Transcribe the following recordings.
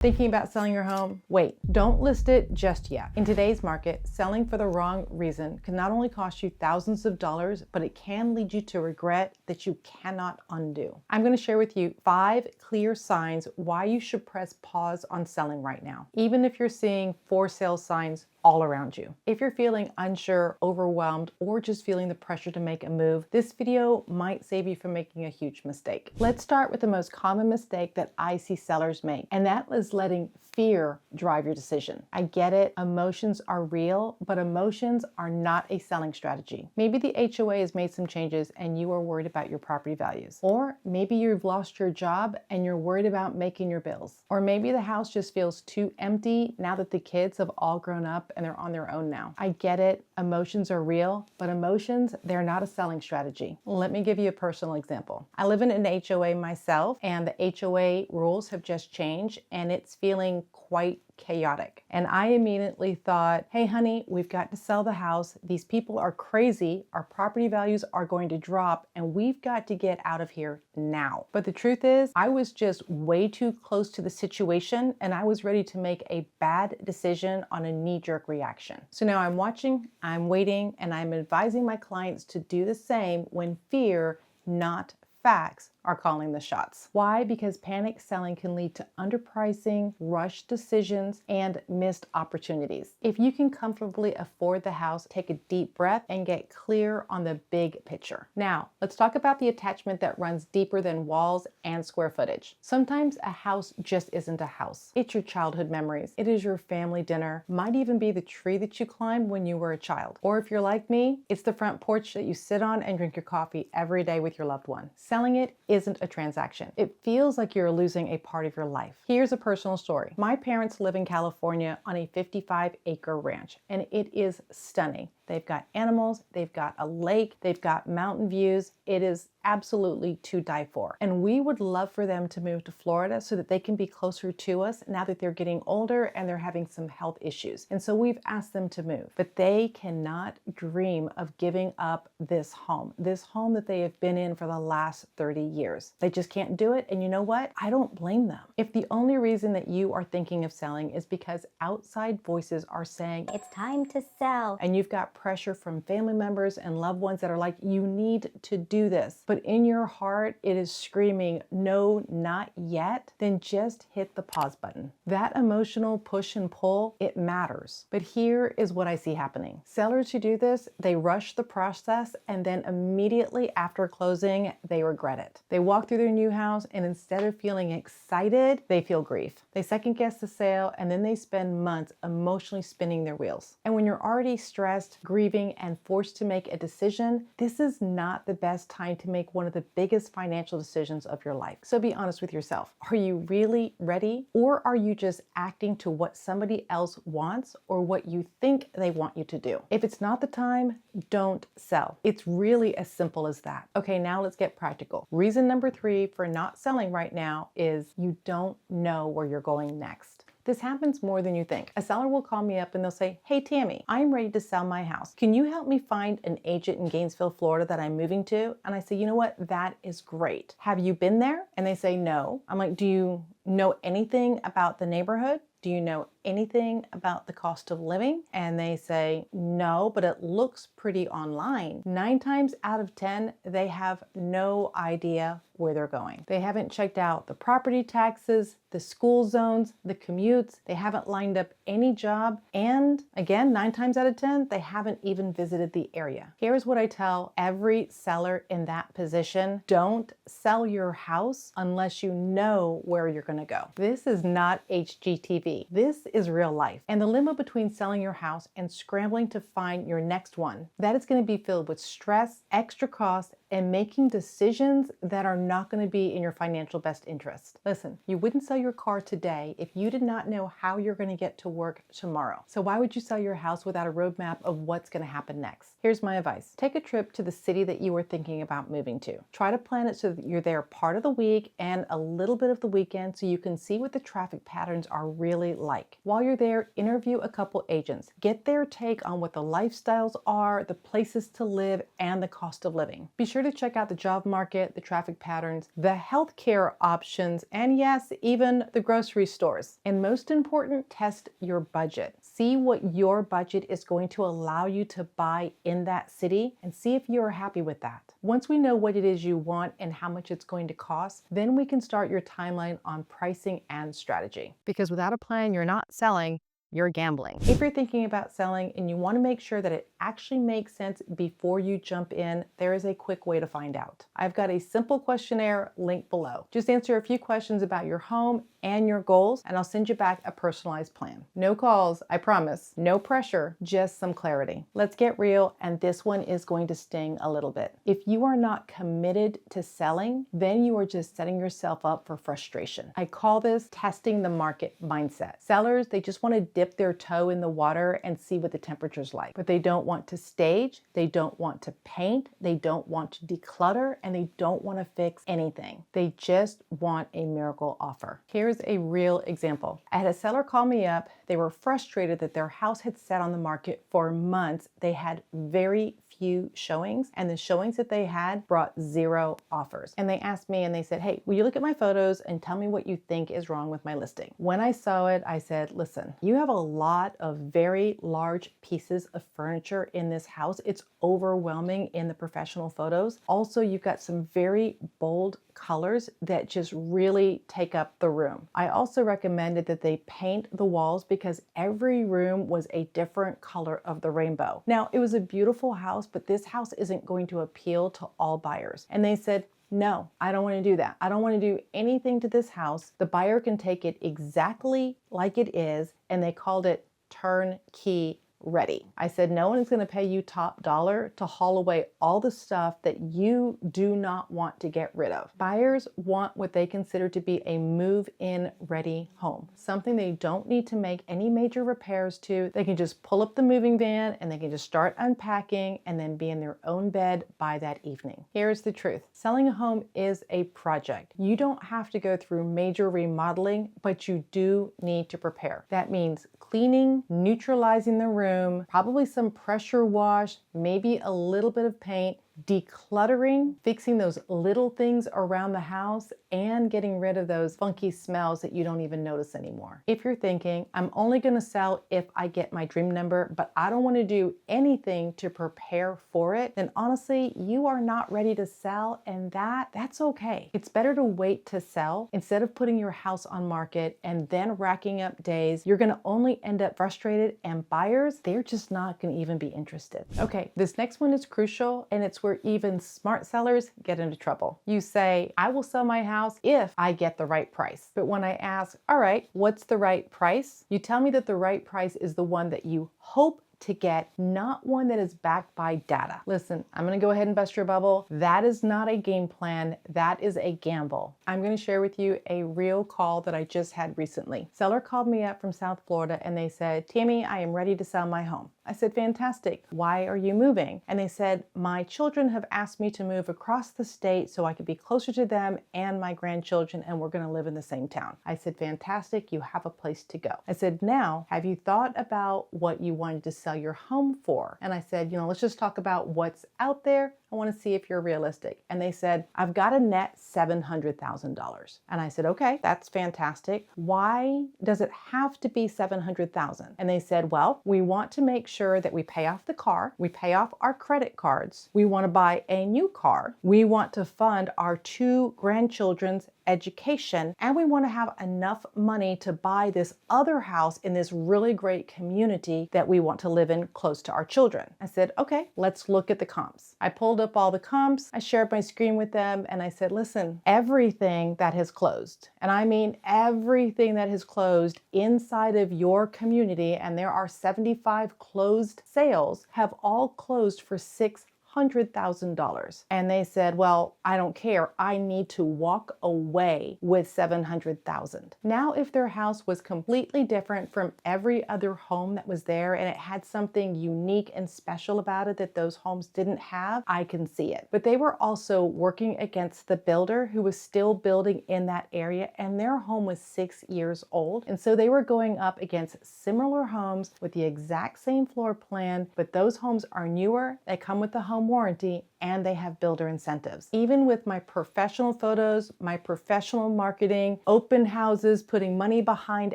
Thinking about selling your home? Wait, don't list it just yet. In today's market, selling for the wrong reason can not only cost you thousands of dollars, but it can lead you to regret that you cannot undo. I'm going to share with you 5 clear signs why you should press pause on selling right now, even if you're seeing for sale signs all around you. If you're feeling unsure, overwhelmed, or just feeling the pressure to make a move, this video might save you from making a huge mistake. Let's start with the most common mistake that I see sellers make, and that is letting fear drive your decision. I get it, emotions are real, but emotions are not a selling strategy. Maybe the HOA has made some changes and you are worried about your property values. Or maybe you've lost your job and you're worried about making your bills. Or maybe the house just feels too empty now that the kids have all grown up and they're on their own now. I get it, emotions are real, but emotions, they're not a selling strategy. Let me give you a personal example. I live in an HOA myself, and the HOA rules have just changed and it's feeling quite chaotic. And I immediately thought, hey honey, we've got to sell the house. These people are crazy. Our property values are going to drop and we've got to get out of here now. But the truth is, I was just way too close to the situation and I was ready to make a bad decision on a knee-jerk reaction. So now I'm watching, I'm waiting, and I'm advising my clients to do the same when fear, not facts, are calling the shots. Why? Because panic selling can lead to underpricing, rushed decisions, and missed opportunities. If you can comfortably afford the house, take a deep breath and get clear on the big picture. Now, let's talk about the attachment that runs deeper than walls and square footage. Sometimes a house just isn't a house. It's your childhood memories. It is your family dinner. Might even be the tree that you climbed when you were a child. Or if you're like me, it's the front porch that you sit on and drink your coffee every day with your loved one. Selling it isn't a transaction. It feels like you're losing a part of your life. Here's a personal story. My parents live in California on a 55-acre ranch, and it is stunning. They've got animals, they've got a lake, they've got mountain views. It is absolutely to die for. And we would love for them to move to Florida so that they can be closer to us now that they're getting older and they're having some health issues. And so we've asked them to move, but they cannot dream of giving up this home that they have been in for the last 30 years. They just can't do it. And you know what? I don't blame them. If the only reason that you are thinking of selling is because outside voices are saying, it's time to sell, and you've got pressure from family members and loved ones that are like, you need to do this, but in your heart it is screaming, no, not yet, then just hit the pause button. That emotional push and pull, it matters. But here is what I see happening. Sellers who do this, they rush the process and then immediately after closing, they regret it. They walk through their new house and instead of feeling excited, they feel grief. They second guess the sale and then they spend months emotionally spinning their wheels. And when you're already stressed, grieving, and forced to make a decision, this is not the best time to make one of the biggest financial decisions of your life. So be honest with yourself. Are you really ready? Or are you just acting to what somebody else wants or what you think they want you to do? If it's not the time, don't sell. It's really as simple as that. Okay, now let's get practical. Reason number 3 for not selling right now is you don't know where you're going next. This happens more than you think. A seller will call me up and they'll say, hey Tammy, I'm ready to sell my house. Can you help me find an agent in Gainesville, Florida that I'm moving to? And I say, you know what? That is great. Have you been there? And they say, no. I'm like, do you know anything about the neighborhood? Do you know anything about the cost of living? And they say, no, but it looks pretty online. 9 times out of 10, they have no idea where they're going. They haven't checked out the property taxes, the school zones, the commutes. They haven't lined up any job. And again, 9 times out of 10, they haven't even visited the area. Here's what I tell every seller in that position. Don't sell your house unless you know where you're going to go. This is not HGTV. This is real life. And the limbo between selling your house and scrambling to find your next one, that is going to be filled with stress, extra costs, and making decisions that are not going to be in your financial best interest. Listen, you wouldn't sell your car today if you did not know how you're going to get to work tomorrow. So why would you sell your house without a roadmap of what's going to happen next? Here's my advice. Take a trip to the city that you were thinking about moving to. Try to plan it so that you're there part of the week and a little bit of the weekend so you can see what the traffic patterns are really like. While you're there, interview a couple agents. Get their take on what the lifestyles are, the places to live, and the cost of living. Be sure sure to check out the job market, the traffic patterns, the healthcare options, and yes, even the grocery stores. And most important, test your budget. See what your budget is going to allow you to buy in that city and see if you're happy with that. Once we know what it is you want and how much it's going to cost, then we can start your timeline on pricing and strategy. Because without a plan, you're not selling, you're gambling. If you're thinking about selling and you want to make sure that it actually makes sense before you jump in, there is a quick way to find out. I've got a simple questionnaire linked below. Just answer a few questions about your home and your goals, and I'll send you back a personalized plan. No calls, I promise. No pressure, just some clarity. Let's get real, and this one is going to sting a little bit. If you are not committed to selling, then you are just setting yourself up for frustration. I call this testing the market mindset. Sellers, they just want to dip their toe in the water and see what the temperature's like. But they don't want to stage, they don't want to paint, they don't want to declutter, and they don't want to fix anything. They just want a miracle offer. Here's a real example. I had a seller call me up. They were frustrated that their house had sat on the market for months. They had very few showings, and the showings that they had brought 0 offers. And they asked me and they said, hey, will you look at my photos and tell me what you think is wrong with my listing? When I saw it, I said, listen, you have a lot of very large pieces of furniture in this house. It's overwhelming in the professional photos. Also, you've got some very bold colors that just really take up the room. I also recommended that they paint the walls because every room was a different color of the rainbow. Now, it was a beautiful house, but this house isn't going to appeal to all buyers. And they said, no, I don't want to do that. I don't want to do anything to this house. The buyer can take it exactly like it is, and they called it turnkey ready. I said, no one is going to pay you top dollar to haul away all the stuff that you do not want to get rid of. Buyers want what they consider to be a move-in ready home, something they don't need to make any major repairs to. They can just pull up the moving van and they can just start unpacking and then be in their own bed by that evening. Here's the truth. Selling a home is a project. You don't have to go through major remodeling, but you do need to prepare. That means cleaning, neutralizing the room, probably some pressure wash, maybe a little bit of paint, decluttering, fixing those little things around the house, and getting rid of those funky smells that you don't even notice anymore. If you're thinking, I'm only going to sell if I get my dream number, but I don't want to do anything to prepare for it, then honestly, you are not ready to sell, and that's okay. It's better to wait to sell instead of putting your house on market and then racking up days. You're going to only end up frustrated, and buyers, they're just not going to even be interested. Okay, this next one is crucial, and it's where even smart sellers get into trouble. You say, I will sell my house if I get the right price. But when I ask, all right, what's the right price? You tell me that the right price is the one that you hope to get, not one that is backed by data. Listen, I'm gonna go ahead and bust your bubble. That is not a game plan, that is a gamble. I'm gonna share with you a real call that I just had recently. Seller called me up from South Florida and they said, Tammy, I am ready to sell my home. I said, fantastic. Why are you moving? And they said, my children have asked me to move across the state so I could be closer to them and my grandchildren, and we're gonna live in the same town. I said, fantastic, you have a place to go. I said, now, have you thought about what you wanted to sell your home for? And I said, let's just talk about what's out there. I want to see if you're realistic. And they said, I've got a net $700,000. And I said, okay, that's fantastic. Why does it have to be $700,000? And they said, well, we want to make sure that we pay off the car, we pay off our credit cards, we want to buy a new car, we want to fund our 2 grandchildren's education, and we want to have enough money to buy this other house in this really great community that we want to live in close to our children. I said, okay, let's look at the comps. I pulled up all the comps, I shared my screen with them, and I said, listen, everything that has closed, and I mean everything that has closed inside of your community, and there are 75 closed sales, have all closed for $600,000. And they said, well, I don't care. I need to walk away with $700,000. Now, if their house was completely different from every other home that was there and it had something unique and special about it that those homes didn't have, I can see it. But they were also working against the builder who was still building in that area, and their home was 6 years old. And so they were going up against similar homes with the exact same floor plan, but those homes are newer, they come with the home warranty, and they have builder incentives. Even with my professional photos, my professional marketing, open houses, putting money behind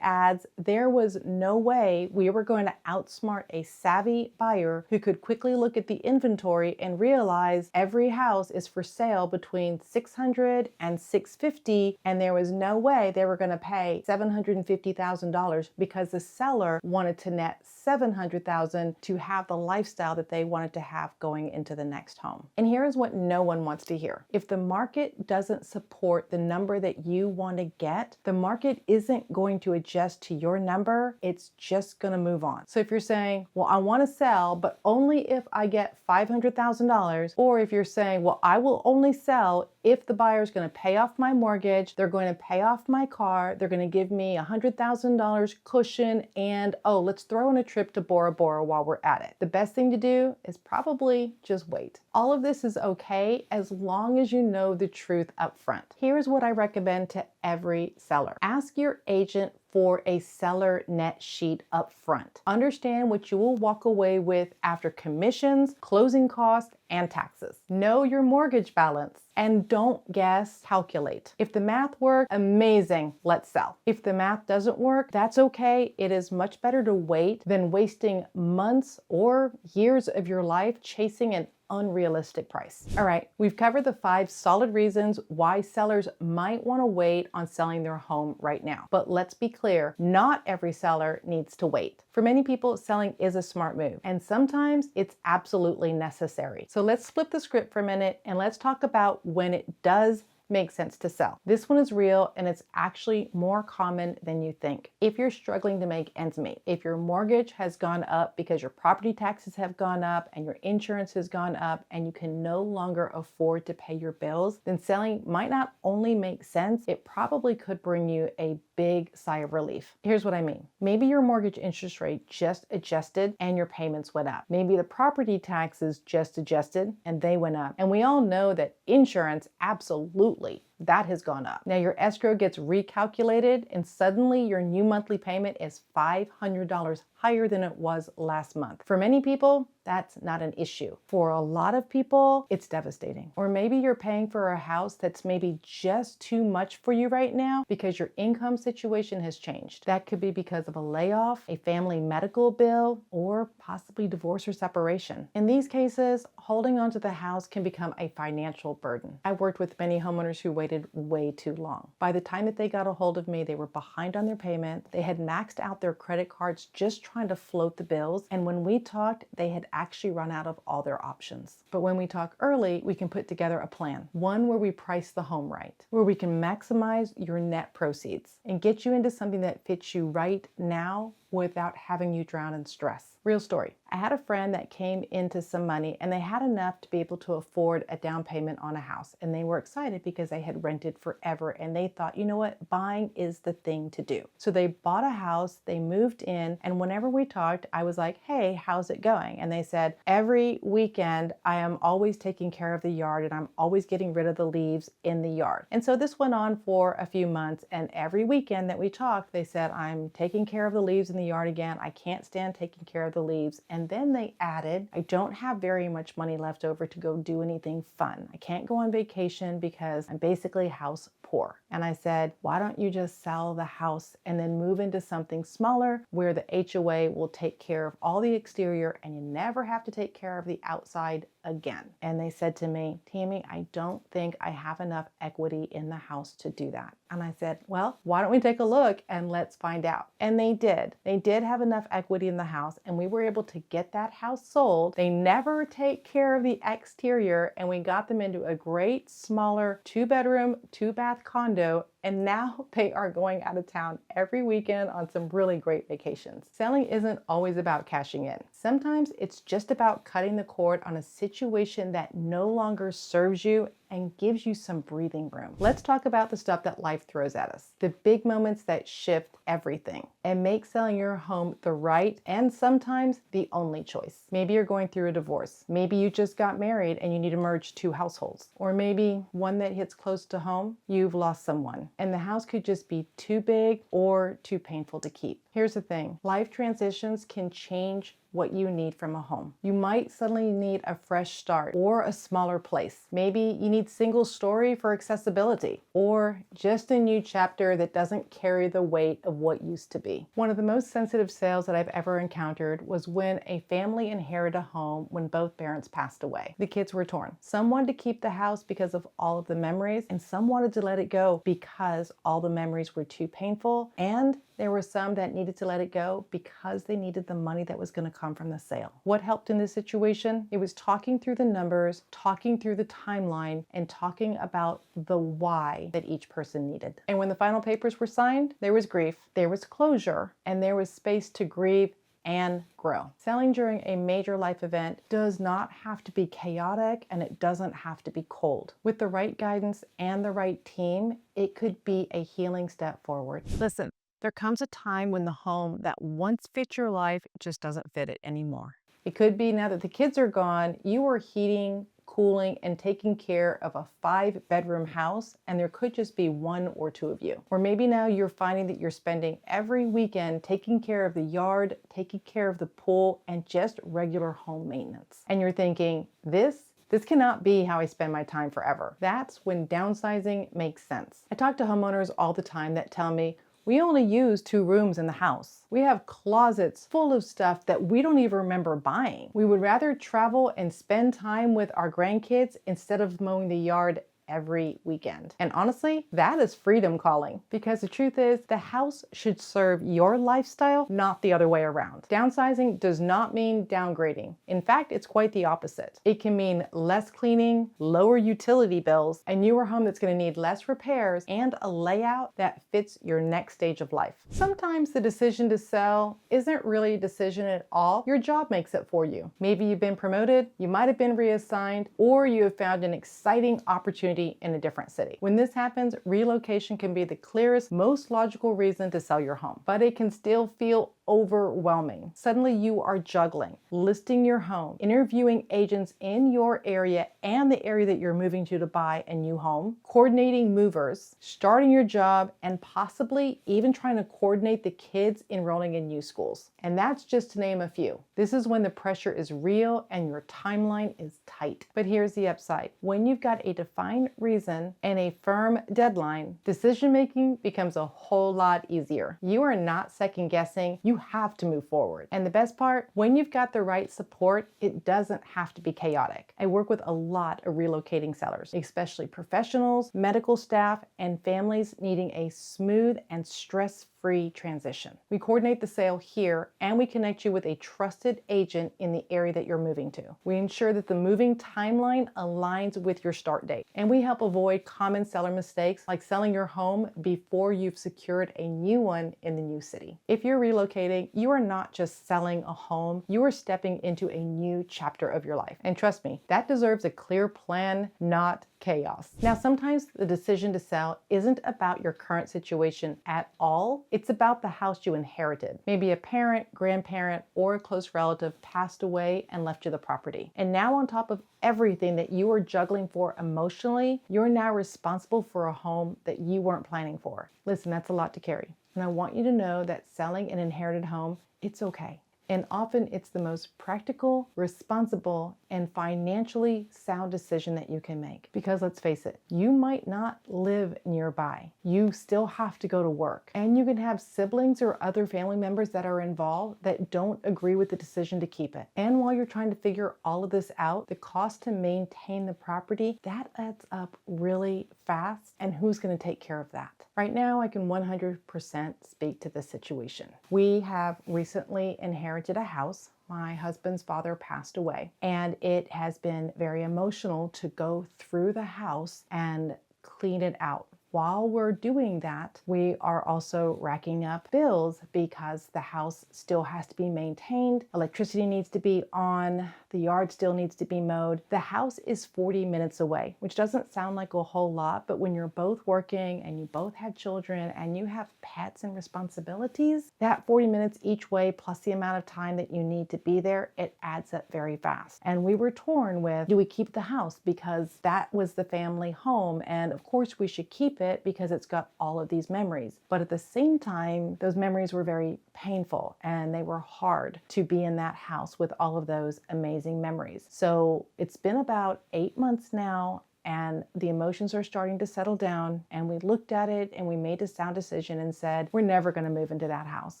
ads, there was no way we were going to outsmart a savvy buyer who could quickly look at the inventory and realize every house is for sale between $600 and $650, and there was no way they were going to pay $750,000 because the seller wanted to net $700,000 to have the lifestyle that they wanted to have going into the next home. And here is what no one wants to hear. If the market doesn't support the number that you want to get, the market isn't going to adjust to your number. It's just going to move on. So if you're saying, well, I want to sell, but only if I get $500,000, or if you're saying, well, I will only sell if the buyer is going to pay off my mortgage, they're going to pay off my car, they're going to give me $100,000 cushion, and oh, let's throw in a trip to Bora Bora while we're at it. The best thing to do is probably just wait. All of this is okay as long as you know the truth up front. Here's what I recommend to every seller. Ask your agent for a seller net sheet up front. Understand what you will walk away with after commissions, closing costs, and taxes. Know your mortgage balance and don't guess, calculate. If the math works, amazing, let's sell. If the math doesn't work, that's okay. It is much better to wait than wasting months or years of your life chasing an unrealistic price. All right, we've covered the 5 solid reasons why sellers might want to wait on selling their home right now. But let's be clear, not every seller needs to wait. For many people, selling is a smart move, and sometimes it's absolutely necessary. So let's flip the script for a minute and let's talk about when it does makes sense to sell. This one is real and it's actually more common than you think. If you're struggling to make ends meet, if your mortgage has gone up because your property taxes have gone up and your insurance has gone up and you can no longer afford to pay your bills, then selling might not only make sense, it probably could bring you a big sigh of relief. Here's what I mean. Maybe your mortgage interest rate just adjusted and your payments went up. Maybe the property taxes just adjusted and they went up. And we all know that insurance absolutely that has gone up. Now your escrow gets recalculated and suddenly your new monthly payment is $500 higher than it was last month. For many people, that's not an issue. For a lot of people, it's devastating. Or maybe you're paying for a house that's maybe just too much for you right now because your income situation has changed. That could be because of a layoff, a family medical bill, or possibly divorce or separation. In these cases, holding onto the house can become a financial burden. I worked with many homeowners who waited way too long. By the time that they got a hold of me, they were behind on their payment. They had maxed out their credit cards just trying to float the bills. And when we talked, they had actually run out of all their options. But when we talk early, we can put together a plan. One where we price the home right, where we can maximize your net proceeds and get you into something that fits you right now without having you drown in stress. Real story. I had a friend that came into some money and they had enough to be able to afford a down payment on a house. And they were excited because they had rented forever and they thought, you know what, buying is the thing to do. So they bought a house, they moved in, and whenever we talked, I was like, hey, how's it going? And they said, every weekend I am always taking care of the yard and I'm always getting rid of the leaves in the yard. And so this went on for a few months, and every weekend that we talked, they said, I'm taking care of the leaves in the yard again. I can't stand taking care of the leaves. And then they added, I don't have very much money left over to go do anything fun. I can't go on vacation because I'm basically house poor. And I said, why don't you just sell the house and then move into something smaller where the HOA will take care of all the exterior and you never have to take care of the outside again. And they said to me, Tammy, I don't think I have enough equity in the house to do that. And I said, well, why don't we take a look and let's find out. And they did. They did have enough equity in the house and we were able to get that house sold. They never take care of the exterior and we got them into a great smaller 2-bedroom, 2-bath condo. And now they are going out of town every weekend on some really great vacations. Selling isn't always about cashing in. Sometimes it's just about cutting the cord on a situation that no longer serves you and gives you some breathing room. Let's talk about the stuff that life throws at us. The big moments that shift everything and make selling your home the right and sometimes the only choice. Maybe you're going through a divorce. Maybe you just got married and you need to merge 2 households. Or maybe one that hits close to home, you've lost someone and the house could just be too big or too painful to keep. Here's the thing, life transitions can change what you need from a home. You might suddenly need a fresh start or a smaller place. Maybe you need single story for accessibility, or just a new chapter that doesn't carry the weight of what used to be. One of the most sensitive sales that I've ever encountered was when a family inherited a home when both parents passed away. The kids were torn. Some wanted to keep the house because of all of the memories, and some wanted to let it go because all the memories were too painful, and there were some that needed to let it go because they needed the money that was going to come from the sale. What helped in this situation? It was talking through the numbers, talking through the timeline, and talking about the why that each person needed. And when the final papers were signed, there was grief, there was closure, and there was space to grieve and grow. Selling during a major life event does not have to be chaotic, and it doesn't have to be cold. With the right guidance and the right team, it could be a healing step forward. Listen, there comes a time when the home that once fit your life just doesn't fit it anymore. It could be now that the kids are gone, you are heating, cooling, and taking care of a 5-bedroom house, and there could just be 1 or 2 of you. Or maybe now you're finding that you're spending every weekend taking care of the yard, taking care of the pool, and just regular home maintenance. And you're thinking, this cannot be how I spend my time forever. That's when downsizing makes sense. I talk to homeowners all the time that tell me, we only use 2 rooms in the house. We have closets full of stuff that we don't even remember buying. We would rather travel and spend time with our grandkids instead of mowing the yard every weekend. And honestly, that is freedom calling, because the truth is the house should serve your lifestyle, not the other way around. Downsizing does not mean downgrading. In fact, it's quite the opposite. It can mean less cleaning, lower utility bills, a newer home that's going to need less repairs, and a layout that fits your next stage of life. Sometimes the decision to sell isn't really a decision at all. Your job makes it for you. Maybe you've been promoted, you might have been reassigned, or you have found an exciting opportunity in a different city. When this happens, relocation can be the clearest, most logical reason to sell your home, but it can still feel overwhelming. Suddenly you are juggling, listing your home, interviewing agents in your area and the area that you're moving to buy a new home, coordinating movers, starting your job, and possibly even trying to coordinate the kids enrolling in new schools. And that's just to name a few. This is when the pressure is real and your timeline is tight. But here's the upside. When you've got a defined reason and a firm deadline, decision-making becomes a whole lot easier. You are not second guessing. You have to move forward. And the best part, when you've got the right support, it doesn't have to be chaotic. I work with a lot of relocating sellers, especially professionals, medical staff, and families needing a smooth and stress-free transition. We coordinate the sale here, and we connect you with a trusted agent in the area that you're moving to. We ensure that the moving timeline aligns with your start date, and we help avoid common seller mistakes like selling your home before you've secured a new one in the new city. If you're relocating, you are not just selling a home, you are stepping into a new chapter of your life. And trust me, that deserves a clear plan, not chaos. Now, sometimes the decision to sell isn't about your current situation at all. It's about the house you inherited. Maybe a parent, grandparent, or a close relative passed away and left you the property. And now, on top of everything that you were juggling for emotionally, you're now responsible for a home that you weren't planning for. Listen, that's a lot to carry. And I want you to know that selling an inherited home, it's okay. And often it's the most practical, responsible, and financially sound decision that you can make. Because let's face it, you might not live nearby. You still have to go to work. And you can have siblings or other family members that are involved that don't agree with the decision to keep it. And while you're trying to figure all of this out, the cost to maintain the property, that adds up really fast. And who's going to take care of that? Right now, I can 100% speak to this situation. We have recently inherited a house. My husband's father passed away, and it has been very emotional to go through the house and clean it out. While we're doing that, we are also racking up bills because the house still has to be maintained. Electricity needs to be on. The yard still needs to be mowed. The house is 40 minutes away, which doesn't sound like a whole lot, but when you're both working and you both have children and you have pets and responsibilities, that 40 minutes each way plus the amount of time that you need to be there, it adds up very fast. And we were torn with, do we keep the house? Because that was the family home, and of course we should keep it because it's got all of these memories. But at the same time, those memories were very painful and they were hard to be in that house with all of those amazing memories. So it's been about 8 months now, and the emotions are starting to settle down, and we looked at it and we made a sound decision and said, we're never going to move into that house.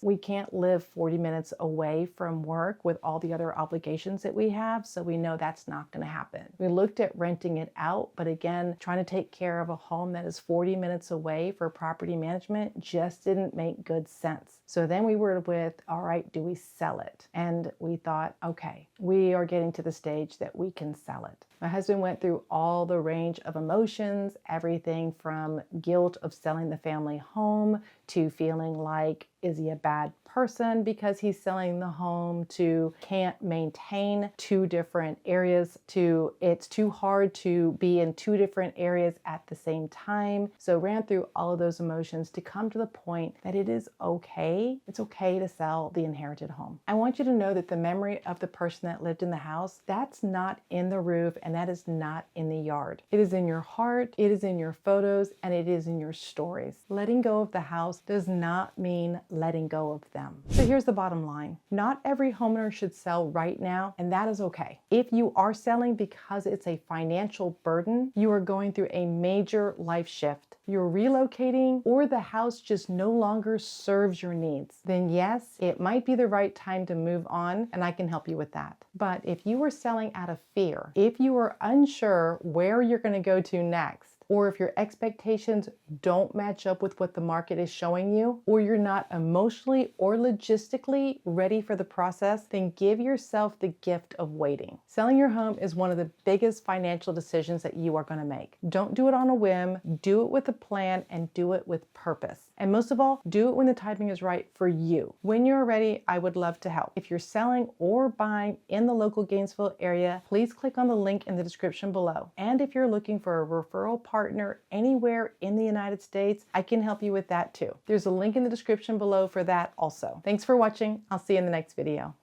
We can't live 40 minutes away from work with all the other obligations that we have, so we know that's not going to happen. We looked at renting it out, but again, trying to take care of a home that is 40 minutes away for property management just didn't make good sense. So then we were with, all right, do we sell it? And we thought, okay, we are getting to the stage that we can sell it. My husband went through all the range of emotions, everything from guilt of selling the family home to feeling like, is he a bad person because he's selling the home, to can't maintain 2 different areas, to it's too hard to be in 2 different areas at the same time. So ran through all of those emotions to come to the point that it is okay. It's okay to sell the inherited home. I want you to know that the memory of the person that lived in the house, that's not in the roof and that is not in the yard. It is in your heart, it is in your photos, and it is in your stories. Letting go of the house does not mean letting go of them. So here's the bottom line. Not every homeowner should sell right now, and that is okay. If you are selling because it's a financial burden, you are going through a major life shift, you're relocating, or the house just no longer serves your needs, then yes, it might be the right time to move on, and I can help you with that. But if you are selling out of fear, if you are unsure where you're going to go to next, or if your expectations don't match up with what the market is showing you, or you're not emotionally or logistically ready for the process, then give yourself the gift of waiting. Selling your home is one of the biggest financial decisions that you are going to make. Don't do it on a whim, do it with a plan, and do it with purpose. And most of all, do it when the timing is right for you. When you're ready, I would love to help. If you're selling or buying in the local Gainesville area, please click on the link in the description below. And if you're looking for a referral partner anywhere in the United States, I can help you with that too. There's a link in the description below for that also. Thanks for watching. I'll see you in the next video.